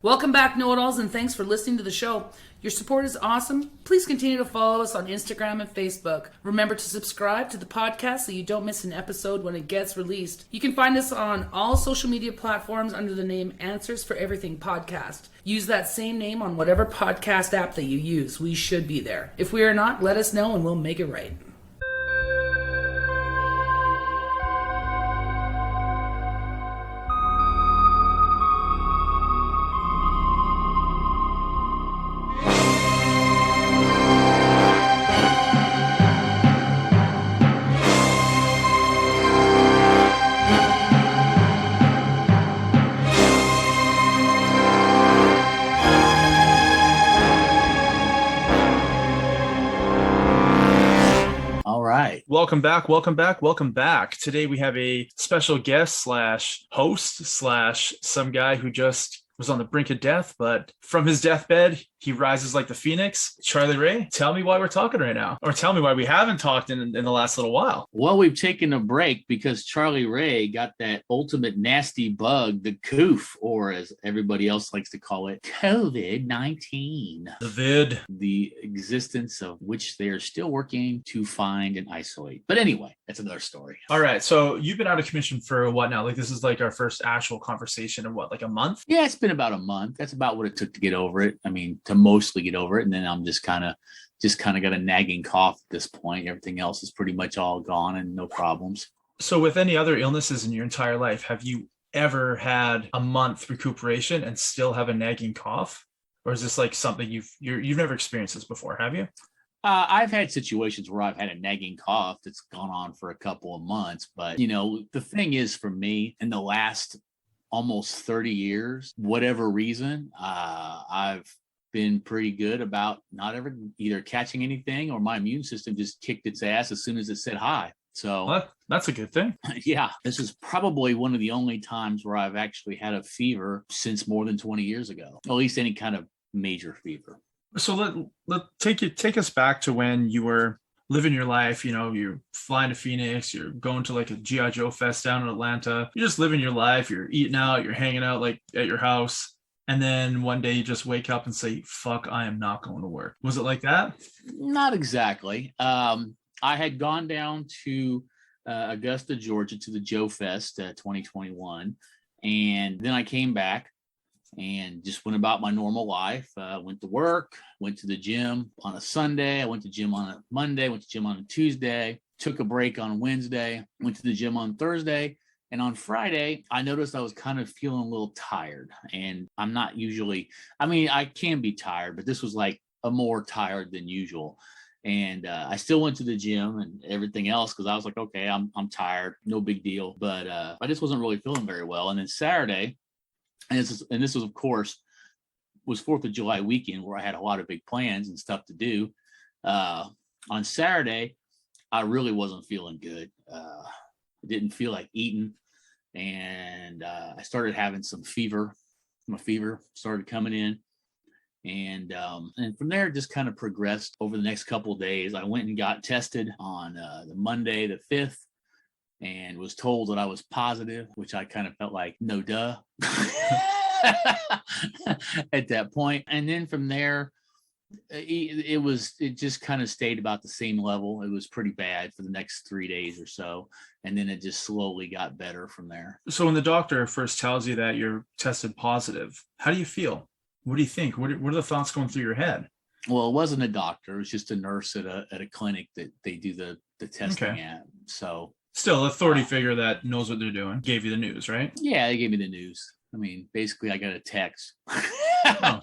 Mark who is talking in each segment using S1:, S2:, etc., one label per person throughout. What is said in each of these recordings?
S1: Welcome back, Knowitalls, and thanks for listening to the show. Your support is awesome. Please continue to follow us on Instagram and Facebook. Remember to subscribe to the podcast so you don't miss an episode when it gets released. You can find us on all social media platforms under the name Answers for Everything Podcast. Use that same name on whatever podcast app that you use. We should be there. If we are not, let us know and we'll make it right.
S2: Welcome back. Today we have a special guest slash host slash some guy who just was on the brink of death, but from his deathbed, he rises like the phoenix. Charlie Ray, tell me why we're talking right now, or tell me why we haven't talked in the last little while.
S3: Well, we've taken a break because Charlie Ray got that ultimate nasty bug, the coof, or as everybody else likes to call it, COVID-19.
S2: The vid.
S3: The existence of which they are still working to find and isolate. But anyway, that's another story.
S2: All right. So you've been out of commission for what now? Like this is like our first actual conversation in what, like a month?
S3: Yeah, it's been about a month. That's about what it took to get over it. I mean, to mostly get over it. And then I'm just kind of got a nagging cough at this point. Everything else is pretty much all gone and no problems.
S2: So with any other illnesses in your entire life, have you ever had a month recuperation and still have a nagging cough? Or is this like something you've never experienced this before, have you?
S3: I've had situations where I've had a nagging cough that's gone on for a couple of months. But, you know, the thing is for me, in the last almost 30 years, whatever reason, I've been pretty good about not ever either catching anything or my immune system just kicked its ass as soon as it said hi. So
S2: well, that's a good thing.
S3: Yeah, this is probably one of the only times where I've actually had a fever since more than 20 years ago, at least any kind of major fever.
S2: So let take us back to when you were living your life. You know, you're flying to Phoenix, you're going to like a G.I. Joe fest down in Atlanta. You're just living your life. You're eating out, you're hanging out like at your house. And then one day you just wake up and say, fuck, I am not going to work. Was it like that?
S3: Not exactly. I had gone down to Augusta, Georgia to the Joe Fest 2021. And then I came back and just went about my normal life. Went to work, went to the gym on a Sunday. I went to gym on a Monday, went to gym on a Tuesday, took a break on Wednesday, went to the gym on Thursday. And on Friday, I noticed I was kind of feeling a little tired. And I'm not usually, I can be tired, but this was like a more tired than usual. And I still went to the gym and everything else because I was like, okay, I'm tired, no big deal. But I just wasn't really feeling very well. And then Saturday, and this was, of course, was 4th of July weekend where I had a lot of big plans and stuff to do. On Saturday, I really wasn't feeling good. I didn't feel like eating, and I started having some fever. My fever started coming in, and from there, it just kind of progressed over the next couple of days. I went and got tested on the Monday, the 5th, and was told that I was positive, which I kind of felt like, no duh, at that point. And then from there, it just kind of stayed about the same level. It was pretty bad for the next 3 days or so. And then it just slowly got better from there.
S2: So when the doctor first tells you that you're tested positive, how do you feel? What do you think? What are the thoughts going through your head?
S3: Well, it wasn't a doctor. It was just a nurse at a clinic that they do the testing at. So
S2: still authority figure that knows what they're doing gave you the news, right?
S3: Yeah, they gave me the news. I mean, basically I got a text.
S2: Oh.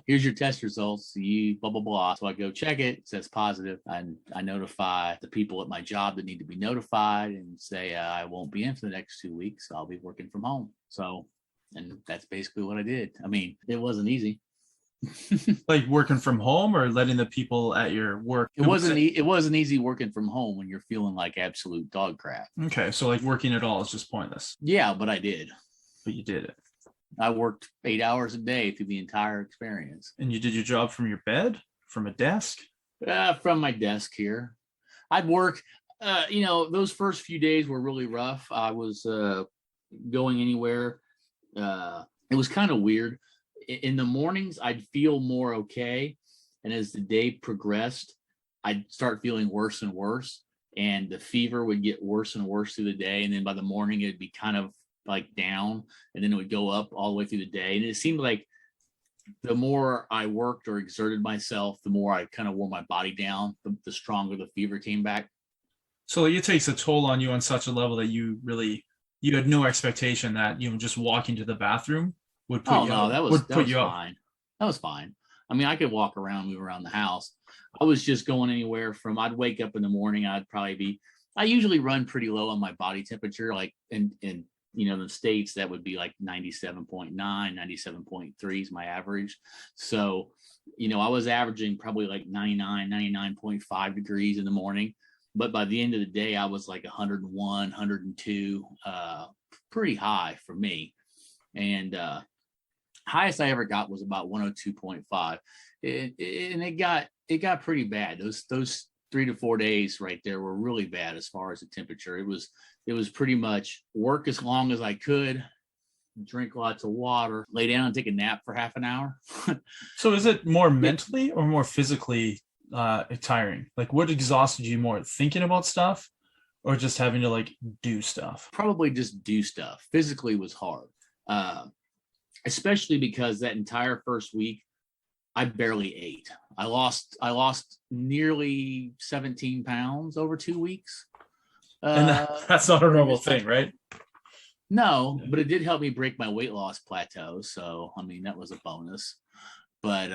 S3: Here's your test results. You blah, blah, blah. So I go check it. It says positive. And I notify the people at my job that need to be notified and say I won't be in for the next 2 weeks. I'll be working from home. So, and that's basically what I did. I mean, it wasn't easy.
S2: Like working from home or letting the people at your work?
S3: It wasn't easy working from home when you're feeling like absolute dog crap.
S2: Okay. So like working at all is just pointless.
S3: Yeah, but I did.
S2: But you did it.
S3: I worked 8 hours a day through the entire experience.
S2: And you did your job from your bed, from a desk?
S3: From my desk here. I'd work, those first few days were really rough. I was going anywhere. It was kind of weird. In the mornings, I'd feel more okay. And as the day progressed, I'd start feeling worse and worse. And the fever would get worse and worse through the day. And then by the morning, it'd be kind of like down. And then it would go up all the way through the day. And it seemed like the more I worked or exerted myself, the more I kind of wore my body down, the stronger the fever came back.
S2: So it takes a toll on you on such a level that you had no expectation that, just walking to the bathroom would put
S3: Oh
S2: you
S3: no,
S2: out,
S3: that
S2: would
S3: was
S2: put you out.
S3: fine. That was fine. I mean, I could walk around, move around the house. I was just going anywhere from, I'd wake up in the morning, I usually run pretty low on my body temperature, like in the States, that would be like 97.9, 97.3 is my average. So, I was averaging probably like 99, 99.5 degrees in the morning. But by the end of the day, I was like 101, 102, pretty high for me. And highest I ever got was about 102.5. And it got pretty bad. Those 3 to 4 days right there were really bad as far as the temperature. It was pretty much work as long as I could, drink lots of water, lay down and take a nap for half an hour.
S2: So is it more mentally or more physically tiring? Like, what exhausted you more, thinking about stuff or just having to like do stuff?
S3: Probably just do stuff. Physically was hard, especially because that entire first week I barely ate. I lost nearly 17 pounds over 2 weeks.
S2: And that's not a normal thing, right?
S3: No, but it did help me break my weight loss plateau. So, I mean, that was a bonus. But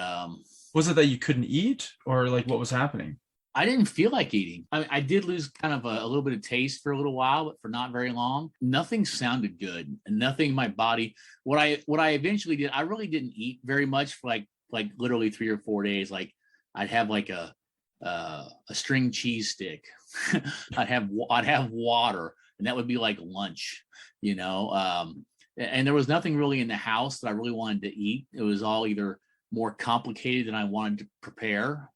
S2: was it that you couldn't eat, or like what was happening?
S3: I didn't feel like eating. I did lose kind of a little bit of taste for a little while, but for not very long. Nothing sounded good. Nothing in my body. What I eventually did, I really didn't eat very much for like literally 3 or 4 days. Like I'd have like a string cheese stick. I'd have water, and that would be like lunch, and there was nothing really in the house that I really wanted to eat. It was all either more complicated than I wanted to prepare,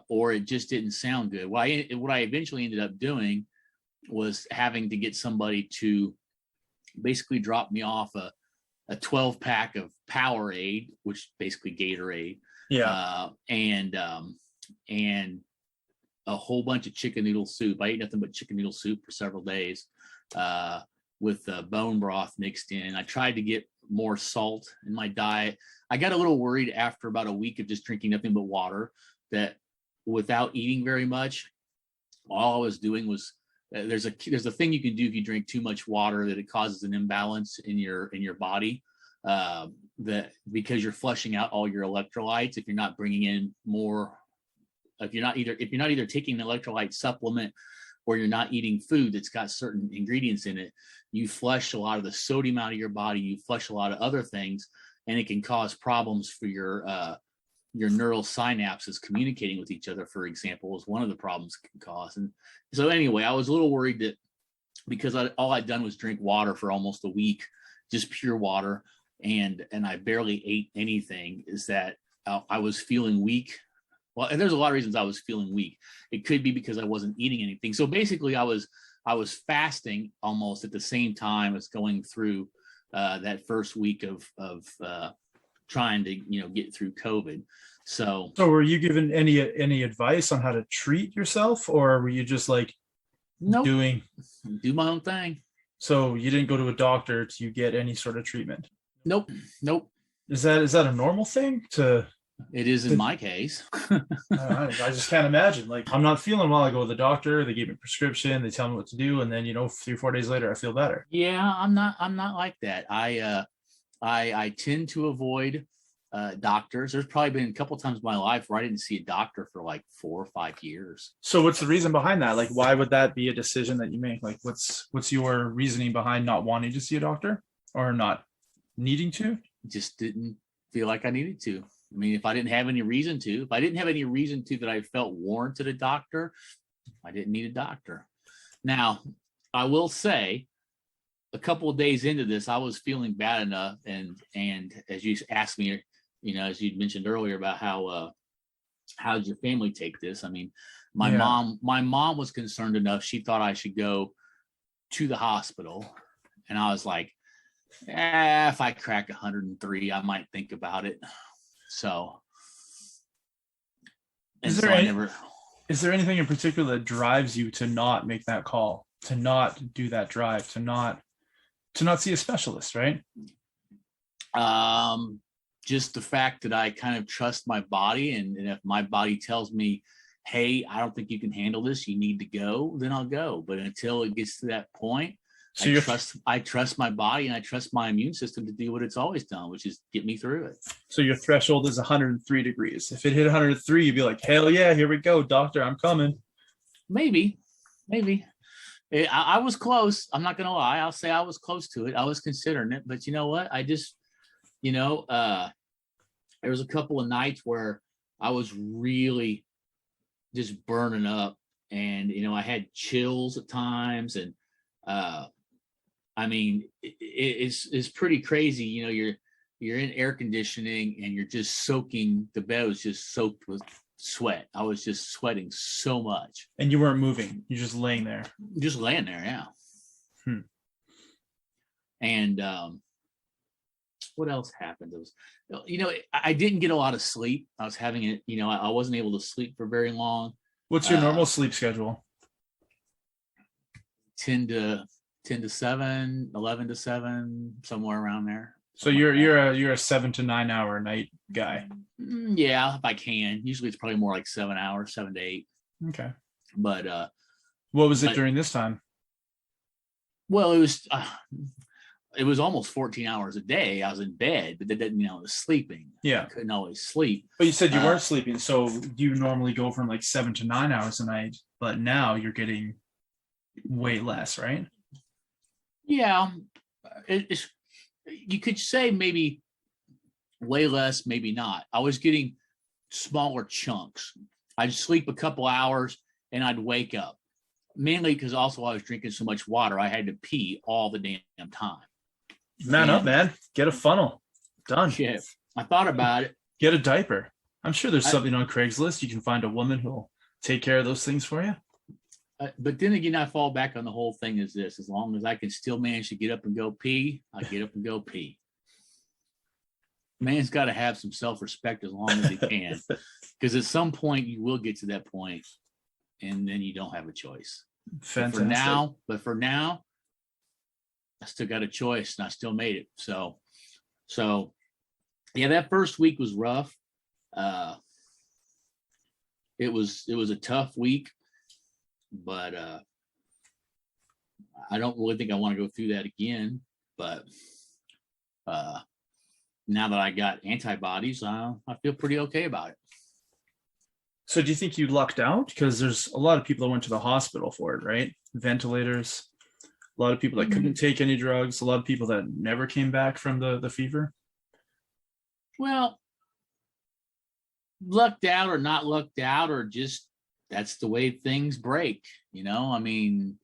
S3: or it just didn't sound good. What I eventually ended up doing was having to get somebody to basically drop me off a 12-pack of Powerade, which is basically Gatorade, and a whole bunch of chicken noodle soup. I ate nothing but chicken noodle soup for several days, with bone broth mixed in. I tried to get more salt in my diet. I got a little worried after about a week of just drinking nothing but water that without eating very much, all I was doing was there's a thing you can do if you drink too much water, that it causes an imbalance in your body, that because you're flushing out all your electrolytes, if you're not bringing in more, if you're not either taking an electrolyte supplement or you're not eating food that's got certain ingredients in it, you flush a lot of the sodium out of your body, you flush a lot of other things, and it can cause problems for your neural synapses communicating with each other, for example, is one of the problems it can cause. And so anyway, I was a little worried that because all I'd done was drink water for almost a week, just pure water, and I barely ate anything, is that I was feeling weak. Well, and there's a lot of reasons I was feeling weak. It could be because I wasn't eating anything. So basically I was fasting almost at the same time as going through that first week of trying to get through COVID. So
S2: were you given any advice on how to treat yourself, or were you just like do
S3: my own thing?
S2: So you didn't go to a doctor to get any sort of treatment?
S3: Nope.
S2: Is that a normal thing to?
S3: It is in my case.
S2: I just can't imagine. Like, I'm not feeling well, I go to the doctor, they give me a prescription, they tell me what to do, and then 3 or 4 days later I feel better.
S3: Yeah, I'm not like that. I tend to avoid doctors. There's probably been a couple times in my life where I didn't see a doctor for like 4 or 5 years.
S2: So what's the reason behind that? Like, why would that be a decision that you make? Like, what's your reasoning behind not wanting to see a doctor or not needing to?
S3: Just didn't feel like I needed to. I mean, if I didn't have any reason to that I felt warranted a doctor, I didn't need a doctor. Now, I will say, a couple of days into this, I was feeling bad enough, and as you asked me, as you mentioned earlier about how did your family take this? I mean, my mom was concerned enough. She thought I should go to the hospital, and I was like, If I crack 103, I might think about it. So, and
S2: Is there
S3: so I
S2: any,
S3: never.
S2: is there anything in particular that drives you to not make that call, to not do that drive, to not see a specialist, right?
S3: Just the fact that I kind of trust my body, and if my body tells me, hey, I don't think you can handle this, you need to go, then I'll go. But until it gets to that point,
S2: So
S3: I trust my body, and I trust my immune system to do what it's always done, which is get me through it.
S2: so your threshold is 103 degrees. If it hit 103, you'd be like, hell yeah, here we go, doctor, I'm coming.
S3: Maybe. I was close. I'm not gonna lie. I'll say I was close to it. I was considering it, but you know what? I just, there was a couple of nights where I was really just burning up, and I had chills at times, and I mean, it's pretty crazy. You're in air conditioning, and you're just soaking. The bed was just soaked with sweat. I was just sweating so much.
S2: And you weren't moving. You're just laying there.
S3: Just laying there, yeah. And what else happened? It was, I didn't get a lot of sleep. I was having it, I wasn't able to sleep for very long.
S2: What's your normal sleep schedule?
S3: 10 to 7, 11 to 7, somewhere around there.
S2: So you're a 7 to 9 hour a night guy.
S3: Yeah, if I can. Usually it's probably more like 7 hours, 7 to 8.
S2: Okay.
S3: But
S2: what was it during this time?
S3: Well, it was almost 14 hours a day. I was in bed, but that didn't, I was sleeping.
S2: Yeah.
S3: I couldn't always sleep.
S2: But you said you weren't sleeping, so you normally go from like 7 to 9 hours a night, but now you're getting way less, right?
S3: Yeah, you could say maybe way less, maybe not. I was getting smaller chunks. I'd sleep a couple hours and I'd wake up, mainly because also I was drinking so much water. I had to pee all the damn time.
S2: Man up, man. Get a funnel. Done.
S3: Shit. I thought about it.
S2: Get a diaper. I'm sure there's something on Craigslist. You can find a woman who'll take care of those things for you.
S3: But then again, I fall back on the whole thing is this: as long as I can still manage to get up and go pee, I get up and go pee. Man's got to have some self-respect as long as he can, because at some point you will get to that point, and then you don't have a choice.
S2: Fantastic.
S3: But for now, I still got a choice, and I still made it. So yeah, that first week was rough. It was a tough week. But I don't really think I want to go through that again. But now that I got antibodies, I feel pretty okay about it.
S2: So do you think you lucked out? Because there's a lot of people that went to the hospital for it, right? Ventilators, a lot of people that couldn't take any drugs, a lot of people that never came back from the fever.
S3: Well, lucked out or not lucked out, or just that's the way things break. I mean,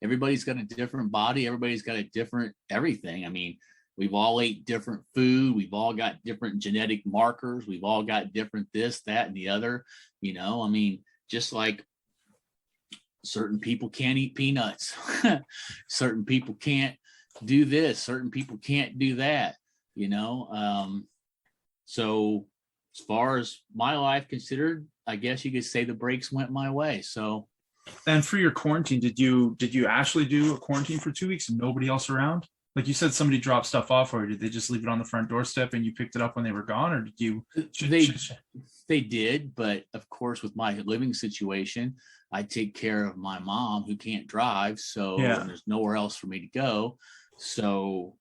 S3: everybody's got a different body. Everybody's got a different everything. I mean, we've all ate different food. We've all got different genetic markers. We've all got different this, that, and the other. I mean, just like certain people can't eat peanuts. Certain people can't do this. Certain people can't do that. So as far as my life considered, I guess you could say the breaks went my way. So,
S2: and for your quarantine, did you actually do a quarantine for 2 weeks and nobody else around? Like you said, somebody dropped stuff off, or did they just leave it on the front doorstep and you picked it up when they were gone, or did you?
S3: They did, but of course, with my living situation, I take care of my mom who can't drive, so there's nowhere else for me to go. So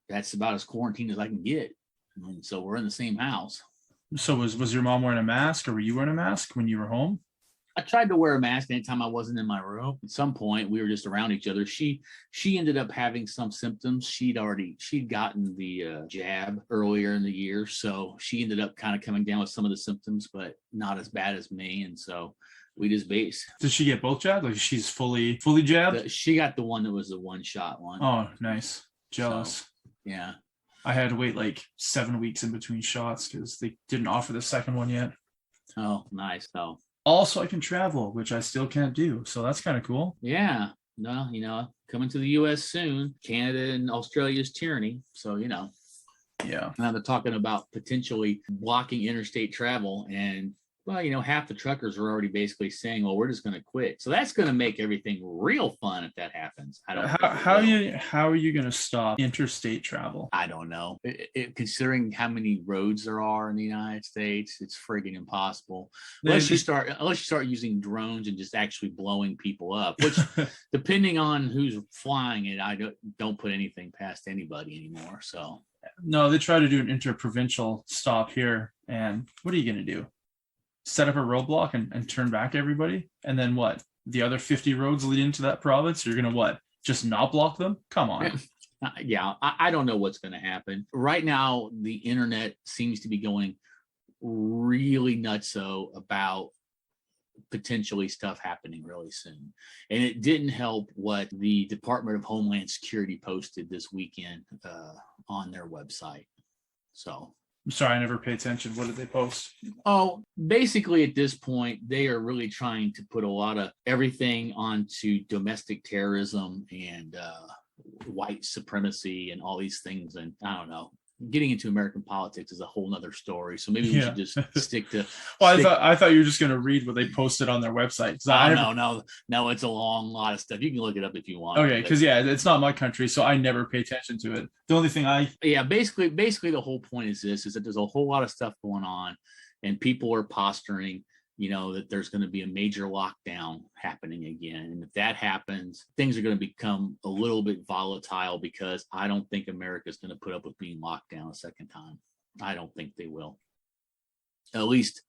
S3: that's about as quarantined as I can get. And so we're in the same house.
S2: So was your mom wearing a mask, or were you wearing a mask when you were home?
S3: I tried to wear a mask anytime I wasn't in my room. At some point, we were just around each other. She ended up having some symptoms. She'd gotten the jab earlier in the year, so she ended up kind of coming down with some of the symptoms, but not as bad as me. And so we just based.
S2: Did she get both jabs? Like she's fully jabbed?
S3: She got the one that was the one-shot one.
S2: Oh, nice. Jealous.
S3: So, yeah.
S2: I had to wait like 7 weeks in between shots because they didn't offer the second one yet.
S3: Oh, nice. So
S2: also I can travel, which I still can't do. So that's kind of cool.
S3: Yeah. no, coming to the U.S. soon, Canada and Australia's tyranny. So,
S2: Yeah.
S3: now they're talking about potentially blocking interstate travel. And, well, half the truckers are already basically saying, well, we're just going to quit. So that's going to make everything real fun if that happens. I don't know.
S2: How are you going to stop interstate travel?
S3: I don't know. Considering how many roads there are in the United States, it's friggin' impossible. Unless you start using drones and just actually blowing people up, which, depending on who's flying it, I don't put anything past anybody anymore. So
S2: no, they try to do an interprovincial stop here, and what are you going to do? Set up a roadblock and turn back everybody? And then what? The other 50 roads leading to that province, you're going to what? Just not block them? Come on.
S3: Yeah, I don't know what's going to happen. Right now, the internet seems to be going really nutso about potentially stuff happening really soon. And it didn't help what the Department of Homeland Security posted this weekend on their website. So
S2: I'm sorry, I never pay attention. What did they post?
S3: Oh, basically at this point, they are really trying to put a lot of everything onto domestic terrorism and white supremacy and all these things. And I don't know, getting into American politics is a whole nother story. So maybe we should just stick to.
S2: Well, I thought you were just going to read what they posted on their website.
S3: No, it's a long lot of stuff. You can look it up if you want.
S2: Okay, because it's not my country, so I never pay attention to it. The only thing
S3: basically the whole point is that there's a whole lot of stuff going on, and people are posturing, that there's going to be a major lockdown happening again. And if that happens, things are going to become a little bit volatile, because I don't think America's going to put up with being locked down a second time. I don't think they will. At least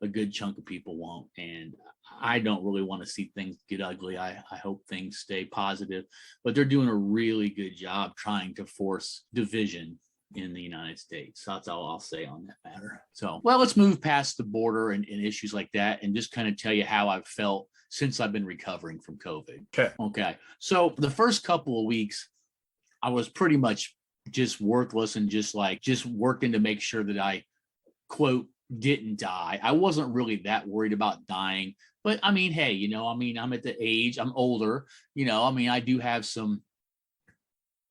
S3: a good chunk of people won't. And I don't really want to see things get ugly. I hope things stay positive, but they're doing a really good job trying to force division in the United States. So that's all I'll say on that matter. So, well, let's move past the border and issues like that, and just kind of tell you how I've felt since I've been recovering from COVID. Okay. So the first couple of weeks, I was pretty much just worthless and just working to make sure that I, quote, didn't die. I wasn't really that worried about dying, but I mean, hey, I'm at the age, I'm older, I do have some,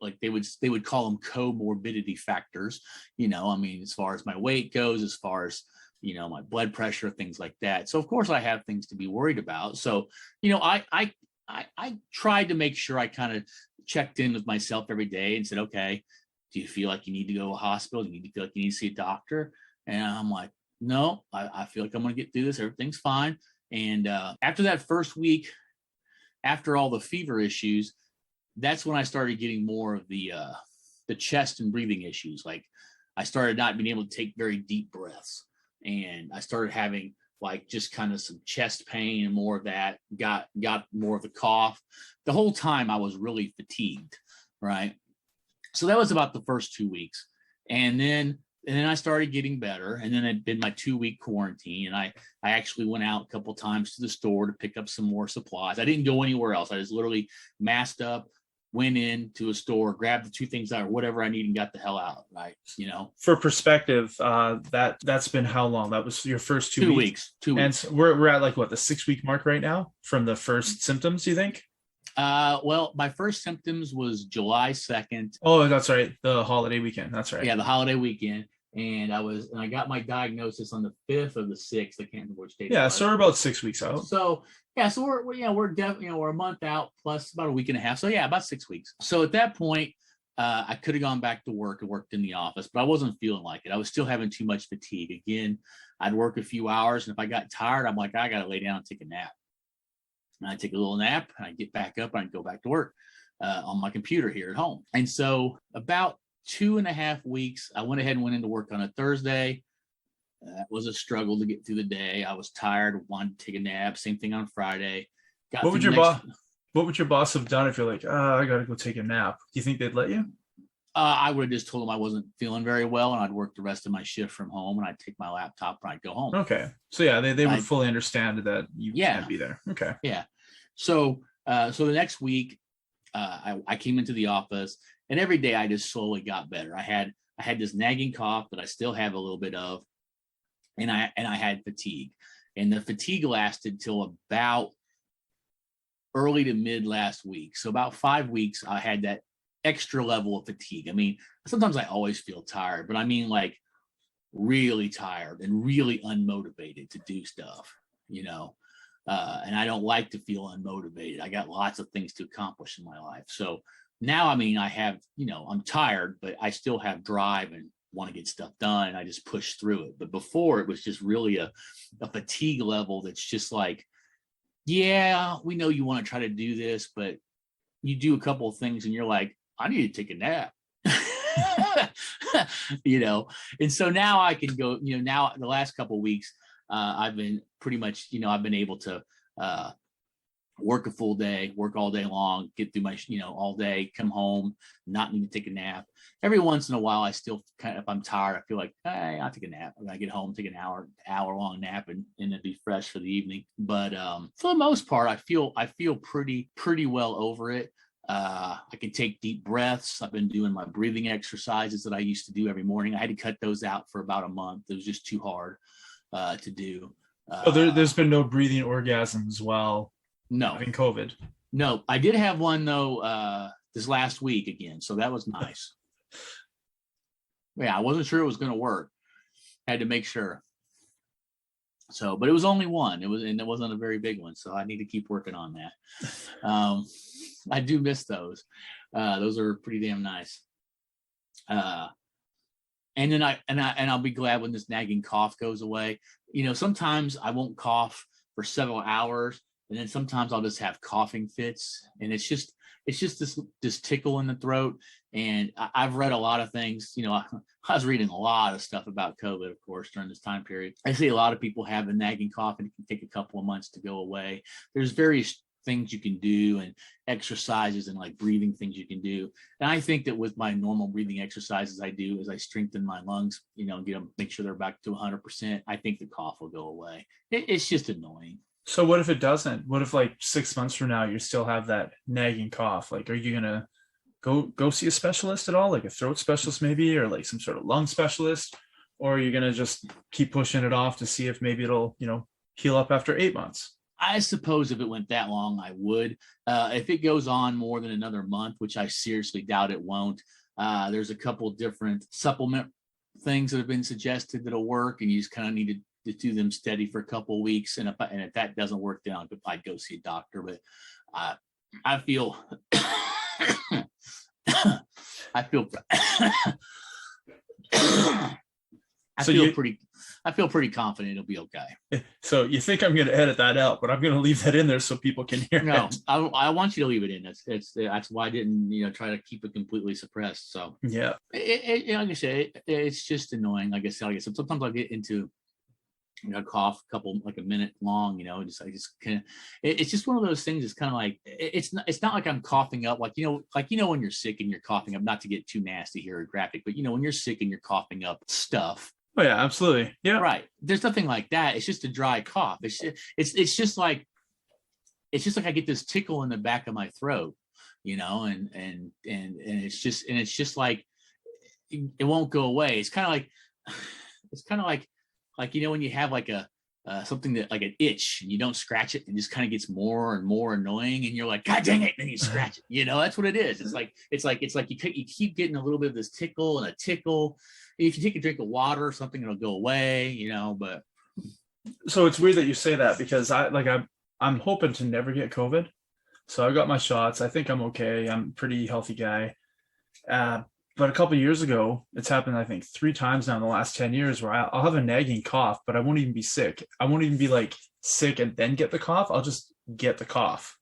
S3: like they would call them comorbidity factors, as far as my weight goes, as far as, my blood pressure, things like that. So of course I have things to be worried about. So, I tried to make sure I kind of checked in with myself every day and said, okay, do you feel like you need to go to a hospital? Do you feel like you need to see a doctor? And I'm like, no, I feel like I'm going to get through this. Everything's fine. And after that first week, after all the fever issues, that's when I started getting more of the chest and breathing issues. Like I started not being able to take very deep breaths, and I started having like just kind of some chest pain and more of that. Got more of the cough. The whole time I was really fatigued, right? So that was about the first 2 weeks, and then I started getting better. And then I did my 2-week quarantine, and I actually went out a couple of times to the store to pick up some more supplies. I didn't go anywhere else. I just literally masked up, went into a store, grabbed the 2 things or whatever I need, and got the hell out. Right.
S2: For perspective, that's been how long? That was your first 2 weeks?
S3: 2 weeks.
S2: And so we're at like what, the 6-week mark right now from the first symptoms, you think?
S3: Well, my first symptoms was July 2nd.
S2: Oh, that's right. The holiday weekend. That's right.
S3: Yeah, the holiday weekend. And I got my diagnosis on the 5th or the 6th. I can't remember which date.
S2: Yeah, so we're about 6 weeks out.
S3: So yeah, so we're definitely, we're a month out plus about a week and a half. So yeah, about 6 weeks. So at that point, I could have gone back to work and worked in the office, but I wasn't feeling like it. I was still having too much fatigue. Again, I'd work a few hours, and if I got tired, I'm like, I got to lay down and take a nap. And I take a little nap, and I get back up, and I go back to work on my computer here at home. And so about 2.5 weeks, I went ahead and went into work on a Thursday. That was a struggle to get through the day. I was tired, wanted to take a nap. Same thing on Friday.
S2: What would your boss have done if you're like, I got to go take a nap? Do you think they'd let you?
S3: I would have just told them I wasn't feeling very well, and I'd work the rest of my shift from home, and I'd take my laptop and I'd go home.
S2: Okay. So yeah, they would fully understand that you can't be there. Okay.
S3: Yeah. So the next week, I came into the office, and every day I just slowly got better. I had this nagging cough that I still have a little bit of, and I had fatigue, and the fatigue lasted till about early to mid last week. So about 5 weeks, I had that extra level of fatigue. I mean, sometimes I always feel tired, but I mean like really tired and really unmotivated to do stuff, you know. And I don't like to feel unmotivated. I got lots of things to accomplish in my life. So now, I mean, I have, you know, I'm tired, but I still have drive and want to get stuff done. And I just push through it. But before, it was just really a fatigue level that's just like, yeah, we know you want to try to do this, but you do a couple of things and you're like, I need to take a nap. You know, and so now I can go, you know, now the last couple of weeks, I've been pretty much, you know, I've been able to work a full day, work all day long, get through my, you know, all day, come home, not need to take a nap. Every once in a while, I still kind of, if I'm tired, I feel like, hey, I'll take a nap. When I get home, take an hour long nap and then be fresh for the evening. But for the most part, I feel pretty well over it. I can take deep breaths. I've been doing my breathing exercises that I used to do every morning. I had to cut those out for about a month. It was just too hard to do.
S2: There's been no breathing orgasms while having COVID.
S3: No, I did have one though this last week again, so that was nice. Yeah, I wasn't sure it was going to work. Had to make sure. So, but it was only one. It wasn't a very big one, so I need to keep working on that. I do miss those. Those are pretty damn nice. And then I'll be glad when this nagging cough goes away. You know, sometimes I won't cough for several hours, and then sometimes I'll just have coughing fits, and it's just this tickle in the throat. And I've read a lot of things. You know, I was reading a lot of stuff about COVID, of course, during this time period. I see a lot of people have a nagging cough, and it can take a couple of months to go away. There's various things you can do and exercises and like breathing things you can do. And I think that with my normal breathing exercises I do is I strengthen my lungs, you know, make sure they're back to 100%. I think the cough will go away. It's just annoying.
S2: So what if it doesn't? What if like 6 months from now you still have that nagging cough? Like, are you gonna go see a specialist at all, like a throat specialist maybe, or like some sort of lung specialist, or are you gonna just keep pushing it off to see if maybe it'll, you know, heal up after 8 months?
S3: I suppose if it went that long, I would. If it goes on more than another month, which I seriously doubt it won't, there's a couple different supplement things that have been suggested that'll work, and you just kind of need to do them steady for a couple of weeks. And if that doesn't work, then I'd go see a doctor. But I feel I feel pretty confident it'll be okay.
S2: So you think I'm going to edit that out, but I'm going to leave that in there so people can hear it.
S3: I want you to leave it in. That's why I didn't, you know, try to keep it completely suppressed. So
S2: yeah,
S3: like I said, it's just annoying. Like I said, sometimes I'll get into, you know, cough a couple, like a minute long, you know, it's just one of those things. It's kind of like, it's not like I'm coughing up, like, you know, when you're sick and you're coughing up, not to get too nasty here or graphic, but you know, when you're sick and you're coughing up stuff.
S2: Oh yeah, absolutely. Yeah.
S3: Right. There's nothing like that. It's just a dry cough. It's just like I get this tickle in the back of my throat, you know, and it's just like it won't go away. It's kind of like, you know, when you have like a something that like an itch and you don't scratch it and just kind of gets more and more annoying and you're like, God dang it, and then you scratch it. You know, that's what it is. It's like you keep getting a little bit of this tickle and a tickle. If you take a drink of water or something, it'll go away, you know. But
S2: so it's weird that you say that, because I'm hoping to never get COVID. So I got my shots. I think I'm okay. I'm a pretty healthy guy. But a couple of years ago, it's happened, I think, 3 times now in the last 10 years where I'll have a nagging cough, but I won't even be sick. I won't even be like sick and then get the cough. I'll just get the cough.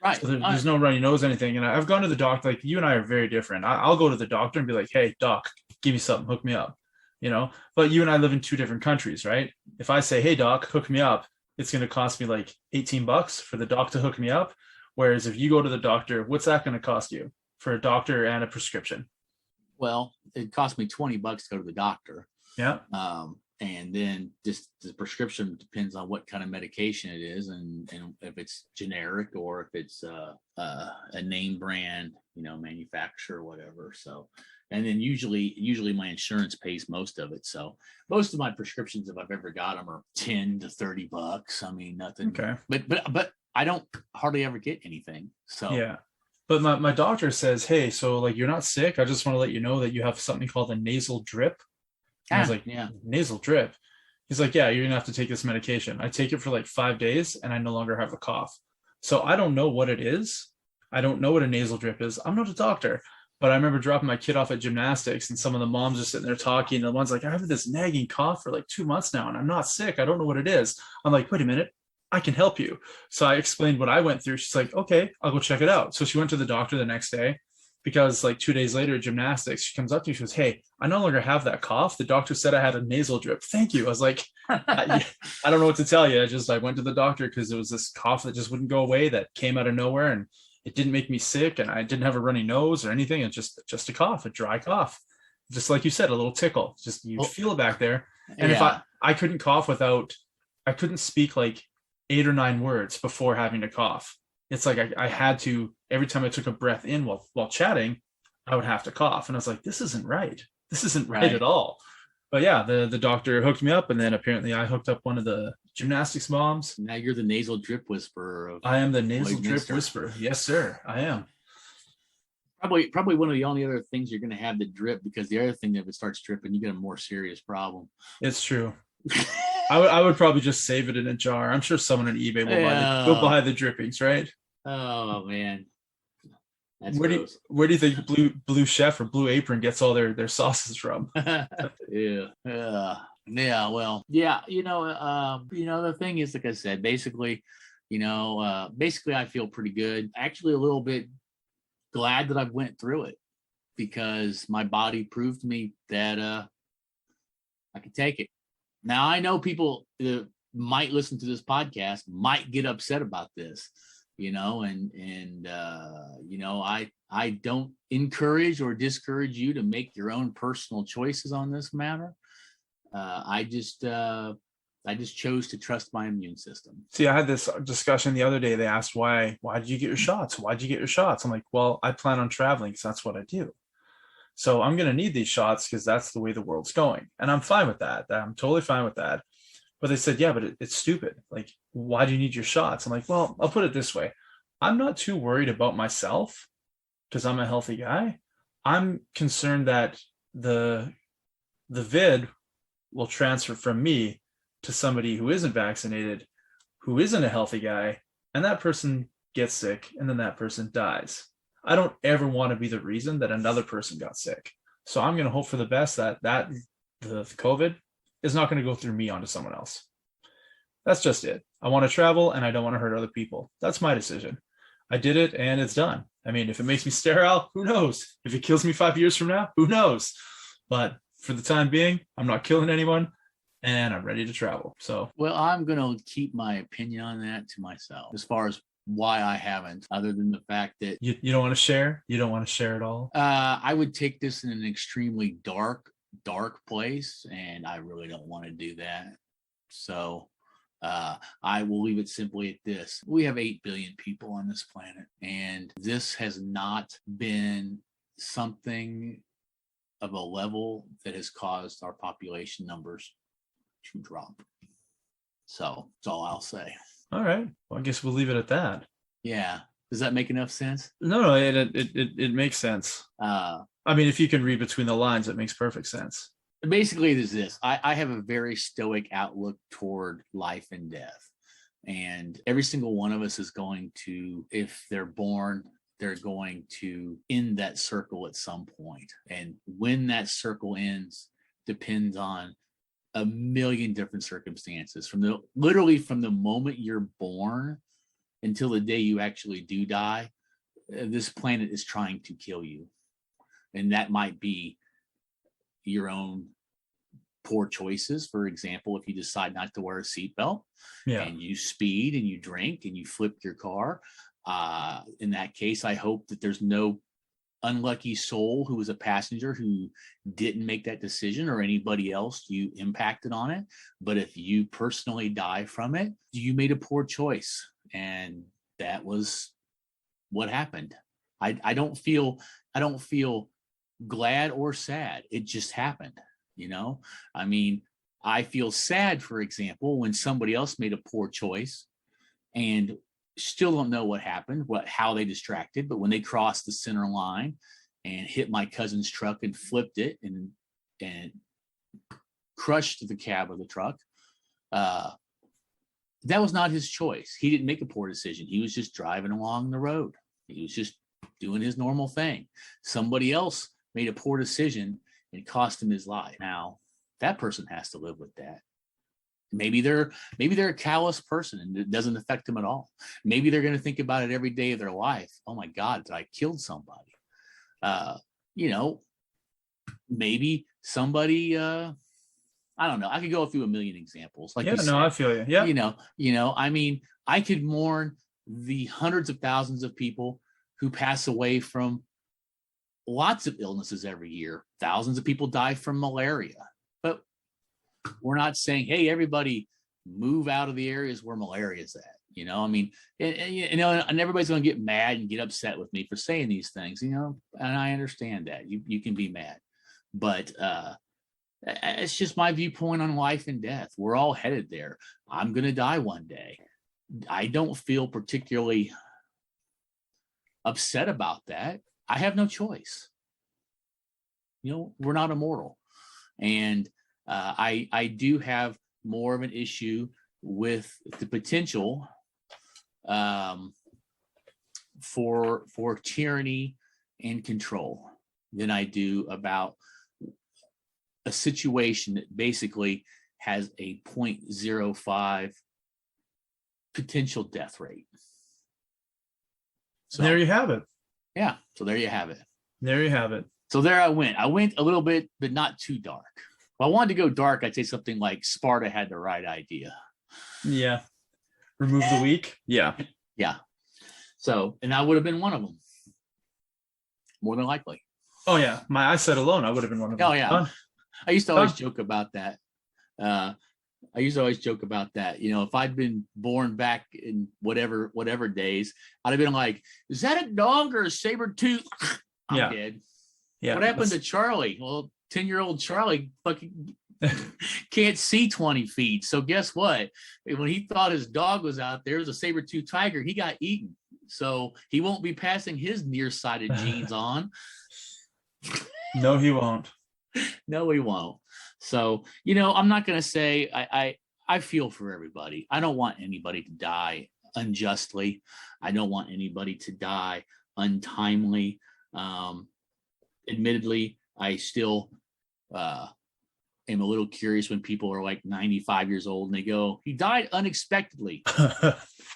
S3: Right.
S2: So there's no runny nose, anything. And I've gone to the doctor. Like, you and I are very different. I'll go to the doctor and be like, hey, doc, give me something, hook me up, you know. But you and I live in 2 different countries, right? If I say, hey, doc, hook me up, it's going to cost me like $18 for the doc to hook me up. Whereas if you go to the doctor, what's that going to cost you for a doctor and a prescription?
S3: Well, it cost me $20 to go to the doctor.
S2: Yeah.
S3: And then just the prescription depends on what kind of medication it is, and if it's generic or if it's a name brand, you know, manufacturer or whatever. So, and then usually my insurance pays most of it. So most of my prescriptions, if I've ever got them, are $10 to $30. I mean, nothing.
S2: Okay.
S3: But I don't hardly ever get anything. So
S2: Yeah. But my doctor says, hey, so like you're not sick. I just want to let you know that you have something called a nasal drip. And I was like,
S3: yeah.
S2: nasal drip? He's like, yeah, you're gonna have to take this medication. I take it for like 5 days and I no longer have a cough. So I don't know what it is. I don't know what a nasal drip is. I'm not a doctor. But I remember dropping my kid off at gymnastics and some of the moms are sitting there talking. And the one's like, I have this nagging cough for like 2 months now and I'm not sick. I don't know what it is. I'm like, wait a minute, I can help you. So I explained what I went through. She's like, okay, I'll go check it out. So she went to the doctor the next day because like 2 days later at gymnastics, she comes up to me, she goes, hey, I no longer have that cough. The doctor said I had a nasal drip. Thank you. I was like, I don't know what to tell you. I went to the doctor because it was this cough that just wouldn't go away that came out of nowhere. And it didn't make me sick and I didn't have a runny nose or anything. It's just a cough, a dry cough. Just like you said, a little tickle. Just you feel it back there. And if I couldn't cough I couldn't speak like 8 or 9 words before having to cough. It's like I had to, every time I took a breath in while chatting, I would have to cough. And I was like, this isn't right. This isn't right at all. But yeah, the doctor hooked me up, and then apparently I hooked up one of the gymnastics moms.
S3: Now you're the nasal drip whisperer.
S2: I am the nasal drip whisperer. Yes, sir. I am.
S3: Probably one of the only other things you're going to have that drip, because the other thing that if it starts dripping, you get a more serious problem.
S2: It's true. I would probably just save it in a jar. I'm sure someone on eBay will go buy the drippings, right?
S3: Oh man. That's
S2: where do you think Blue Chef or Blue Apron gets all their sauces from?
S3: Yeah. Well, yeah. The thing is, like I said, basically I feel pretty good. Actually, a little bit glad that I went through it, because my body proved to me that I could take it. Now I know people that might listen to this podcast might get upset about this. I don't encourage or discourage you to make your own personal choices on this matter. I just chose to trust my immune system.
S2: See, I had this discussion the other day. They asked, why did you get your shots? Why'd you get your shots? I'm like, well, I plan on traveling because that's what I do. So I'm going to need these shots because that's the way the world's going. And I'm fine with that. I'm totally fine with that. But they said, yeah, but it's stupid. Like, why do you need your shots? I'm like, well, I'll put it this way. I'm not too worried about myself because I'm a healthy guy. I'm concerned that the vid will transfer from me to somebody who isn't vaccinated, who isn't a healthy guy, and that person gets sick, and then that person dies. I don't ever want to be the reason that another person got sick. So I'm going to hope for the best that the COVID is not going to go through me onto someone else. That's just it. I want to travel and I don't want to hurt other people. That's my decision. I did it and it's done. I mean, if it makes me sterile, who knows? If it kills me 5 years from now, who knows? But for the time being, I'm not killing anyone and I'm ready to travel. So,
S3: well, I'm going to keep my opinion on that to myself as far as why I haven't, other than the fact that
S2: you don't want to share. You don't want to share at all.
S3: I would take this in an extremely dark place, and I really don't want to do that. So I will leave it simply at this. We have 8 billion people on this planet, and this has not been something of a level that has caused our population numbers to drop. So that's all I'll say.
S2: All right. Well, I guess we'll leave it at that.
S3: Yeah. Does that make enough sense?
S2: No, it makes sense. I mean, if you can read between the lines, it makes perfect sense.
S3: Basically, it is this. I have a very stoic outlook toward life and death. And every single one of us is going to, if they're born, they're going to end that circle at some point. And when that circle ends depends on a million different circumstances, literally from the moment you're born until the day you actually do die. This planet is trying to kill you, and that might be your own poor choices. For example, if you decide not to wear a seatbelt, and you speed and you drink and you flip your car, in that case, I hope that there's no unlucky soul who was a passenger who didn't make that decision, or anybody else you impacted on it. But if you personally die from it, you made a poor choice, and that was what happened. I don't feel glad or sad. It just happened. I mean, I feel sad, for example, when somebody else made a poor choice and Still don't know what happened, how they distracted, but when they crossed the center line and hit my cousin's truck and flipped it and crushed the cab of the truck, that was not his choice. He didn't make a poor decision. He was just driving along the road. He was just doing his normal thing. Somebody else made a poor decision and cost him his life. Now, that person has to live with that. Maybe they're a callous person and it doesn't affect them at all. Maybe they're going to think about it every day of their life. Oh my God, I killed somebody. Maybe somebody, I don't know. I could go through a million examples. Like,
S2: yeah, no, I feel you. Yeah.
S3: I mean, I could mourn the hundreds of thousands of people who pass away from lots of illnesses every year. Thousands of people die from malaria, but we're not saying, hey, everybody move out of the areas where malaria is at. I mean, and everybody's going to get mad and get upset with me for saying these things, and I understand that you can be mad, but it's just my viewpoint on life and death. We're all headed there. I'm going to die one day. I don't feel particularly upset about that. I have no choice. We're not immortal. And I do have more of an issue with the potential for tyranny and control than I do about a situation that basically has a 0.05 potential death rate. So
S2: there you have it.
S3: Yeah. So there you have it.
S2: There you have it.
S3: So there I went. I went a little bit, but not too dark. If I wanted to go dark, I'd say something like Sparta had the right idea.
S2: Yeah. Remove the weak. Yeah.
S3: Yeah. So, and I would have been one of them. More than likely.
S2: Oh, yeah. My eyesight alone, I would have been one of them.
S3: Oh, yeah. Done. I used to always joke about that. If I'd been born back in whatever days, I'd have been like, is that a dog or a saber tooth? I'm dead. Yeah. What happened to Charlie? Well, 10-year-old Charlie fucking can't see 20 feet. So guess what? When he thought his dog was out there, it was a saber-toothed tiger. He got eaten. So he won't be passing his nearsighted genes on.
S2: No, he won't.
S3: No, he won't. So, I'm not going to say I feel for everybody. I don't want anybody to die unjustly. I don't want anybody to die untimely. Admittedly, I still am a little curious when people are like 95 years old and they go, he died unexpectedly.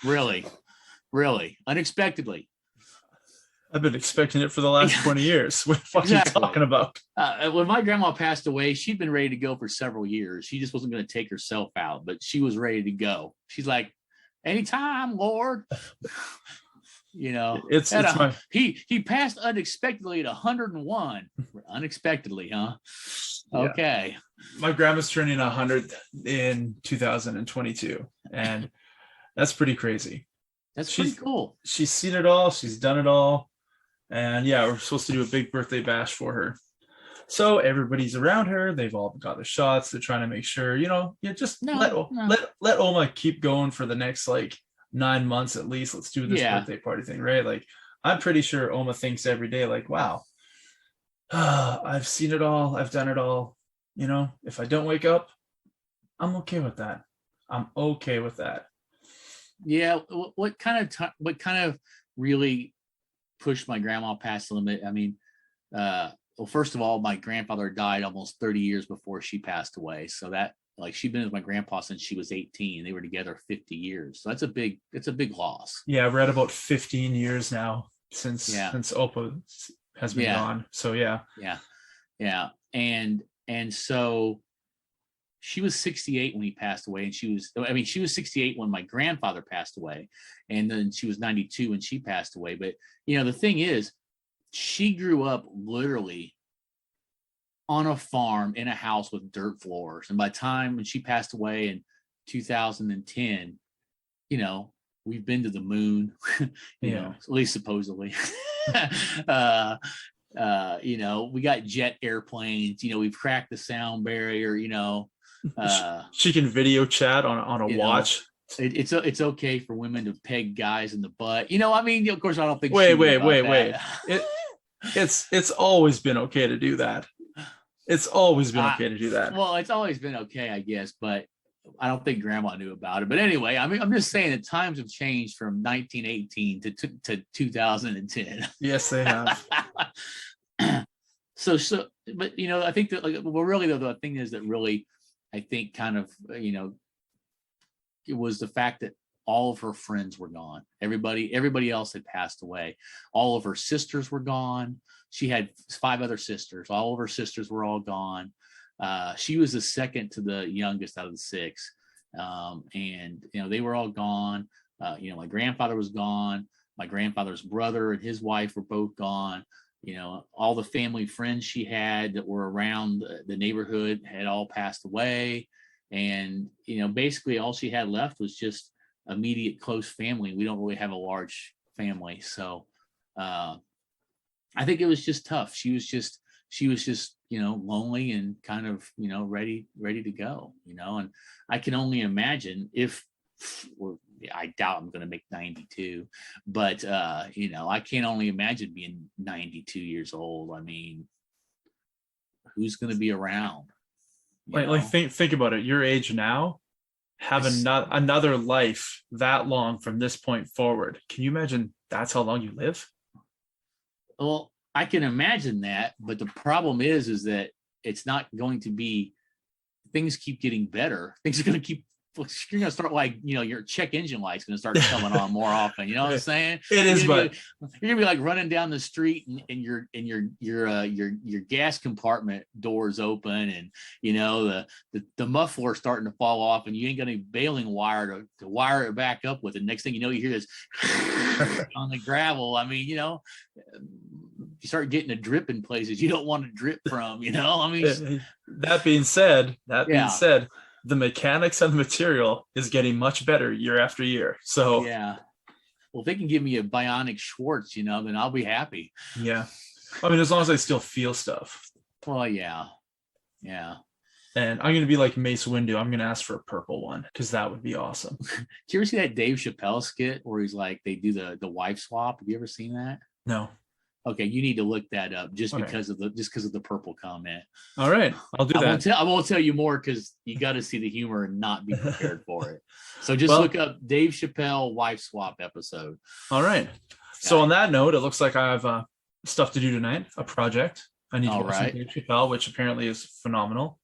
S3: Really unexpectedly.
S2: I've been expecting it for the last 20 years. What the fuck are you talking about?
S3: When my grandma passed away, she'd been ready to go for several years. She just wasn't going to take herself out, but she was ready to go. She's like, anytime, Lord. He passed unexpectedly at 101. Unexpectedly, huh? Okay.
S2: Yeah. My grandma's turning 100 in 2022, and that's pretty crazy.
S3: That's pretty cool.
S2: She's seen it all. She's done it all. And yeah, we're supposed to do a big birthday bash for her. So everybody's around her. They've all got the shots. They're trying to make sure, let Oma keep going for the next 9 months at least. Let's do this birthday party thing, right? Like, I'm pretty sure Oma thinks every day, like, wow, I've seen it all. I've done it all. If I don't wake up, I'm okay with that.
S3: Yeah. What kind of really pushed my grandma past the limit? I mean, well, first of all, my grandfather died almost 30 years before she passed away. So that, she'd been with my grandpa since she was 18. They were together 50 years. So it's a big loss.
S2: Yeah. We're at about 15 years now since Opa has been gone. So yeah.
S3: Yeah. And so she was 68 when he passed away. And she was 68 when my grandfather passed away. And then she was 92 when she passed away. But, the thing is, she grew up literally on a farm in a house with dirt floors. And by the time when she passed away in 2010, we've been to the moon, at least supposedly. We got jet airplanes, we've cracked the sound barrier,
S2: she can video chat on a watch
S3: It's okay for women to peg guys in the butt. I mean, of course, I don't think.
S2: Wait.
S3: That.
S2: It's always been okay to do that. It's always been okay to do that.
S3: Well, it's always been okay, I guess, but I don't think Grandma knew about it. But anyway, I mean, I'm just saying that times have changed from 1918 to 2010.
S2: Yes, they have.
S3: So, but I think that really though, the thing is that really, I think kind of it was the fact that all of her friends were gone. Everybody else had passed away. All of her sisters were gone. She had 5 other sisters. All of her sisters were all gone. She was the second to the youngest out of the 6. And they were all gone. My grandfather was gone. My grandfather's brother and his wife were both gone. All the family friends she had that were around the neighborhood had all passed away. And, basically all she had left was just immediate close family. We don't really have a large family. So I think it was just tough. She was just, lonely and kind of, ready to go, and I can only imagine I doubt I'm going to make 92, but I can only imagine being 92 years old. I mean, who's going to be around?
S2: Think about it. Your age now, have another life that long from this point forward. Can you imagine that's how long you live?
S3: Well, I can imagine that, but the problem is that it's not going to be. Things keep getting better. Things are going to keep. You're going to start your check engine light's going to start coming on more often. You know what I'm saying?
S2: It is, but
S3: you're going to be running down the street and your gas compartment doors open and the muffler starting to fall off and you ain't got any baling wire to wire it back up with. And next thing you know, you hear this on the gravel. I mean, you start getting a drip in places you don't want to drip from. I mean,
S2: that being said. The mechanics and the material is getting much better year after year. So
S3: yeah, well, if they can give me a bionic Schwartz, then I'll be happy.
S2: Yeah, I mean, as long as I still feel stuff.
S3: Well, yeah.
S2: And I'm gonna be like Mace Windu. I'm gonna ask for a purple one because that would be awesome.
S3: Did you ever see that Dave Chappelle skit where he's like they do the wife swap? Have you ever seen that?
S2: No.
S3: Okay, you need to look that up because of the purple comment.
S2: All right, I'll do that.
S3: I won't tell you more because you got to see the humor and not be prepared for it. So just look up Dave Chappelle wife swap episode.
S2: All right. So on that note, it looks like I have stuff to do tonight. A project. I need to watch Dave Chappelle, which apparently is phenomenal.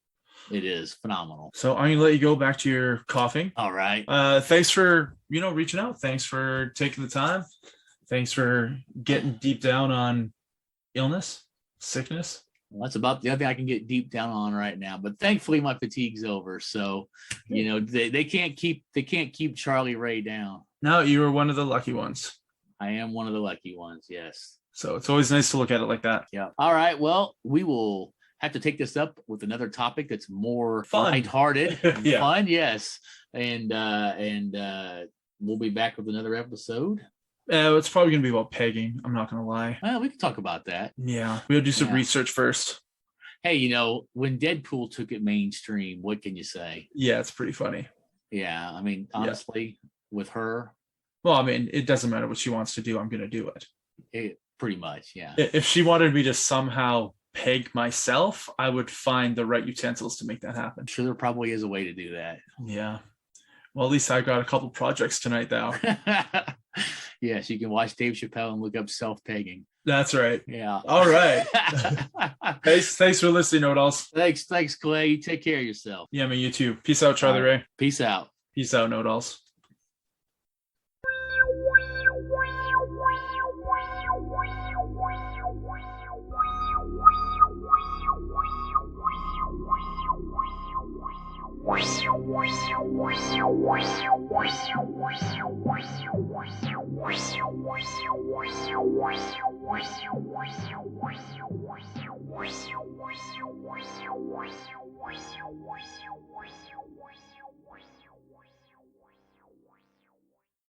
S3: It is phenomenal.
S2: So I'm gonna let you go back to your coughing.
S3: All right.
S2: Thanks for reaching out. Thanks for taking the time. Thanks for getting deep down on illness, sickness.
S3: Well, that's about the other thing I can get deep down on right now. But thankfully, my fatigue's over. So, they can't keep Charlie Ray down.
S2: No, you were one of the lucky ones.
S3: I am one of the lucky ones. Yes.
S2: So it's always nice to look at it like that.
S3: Yeah. All right. Well, we will have to take this up with another topic that's more lighthearted, fun. Yes. And we'll be back with another episode.
S2: It's probably going to be about pegging. I'm not going to lie.
S3: Well, we can talk about that.
S2: Yeah. We'll do some research first.
S3: Hey, when Deadpool took it mainstream, what can you say?
S2: Yeah, it's pretty funny.
S3: Yeah. I mean, honestly, with her.
S2: Well, I mean, it doesn't matter what she wants to do. I'm going to do
S3: it. Pretty much, yeah.
S2: If she wanted me to somehow peg myself, I would find the right utensils to make that happen.
S3: I'm sure there probably is a way to do that.
S2: Yeah. Well, at least I got a couple projects tonight, though.
S3: Yes, you can watch Dave Chappelle and look up self-pegging.
S2: That's right.
S3: Yeah.
S2: All right. Thanks for listening, Knowitalls.
S3: Thanks, Clay. You take care of yourself.
S2: Yeah, man, you too. Peace out, Charlie Ray.
S3: Peace out.
S2: Peace out, Knowitalls.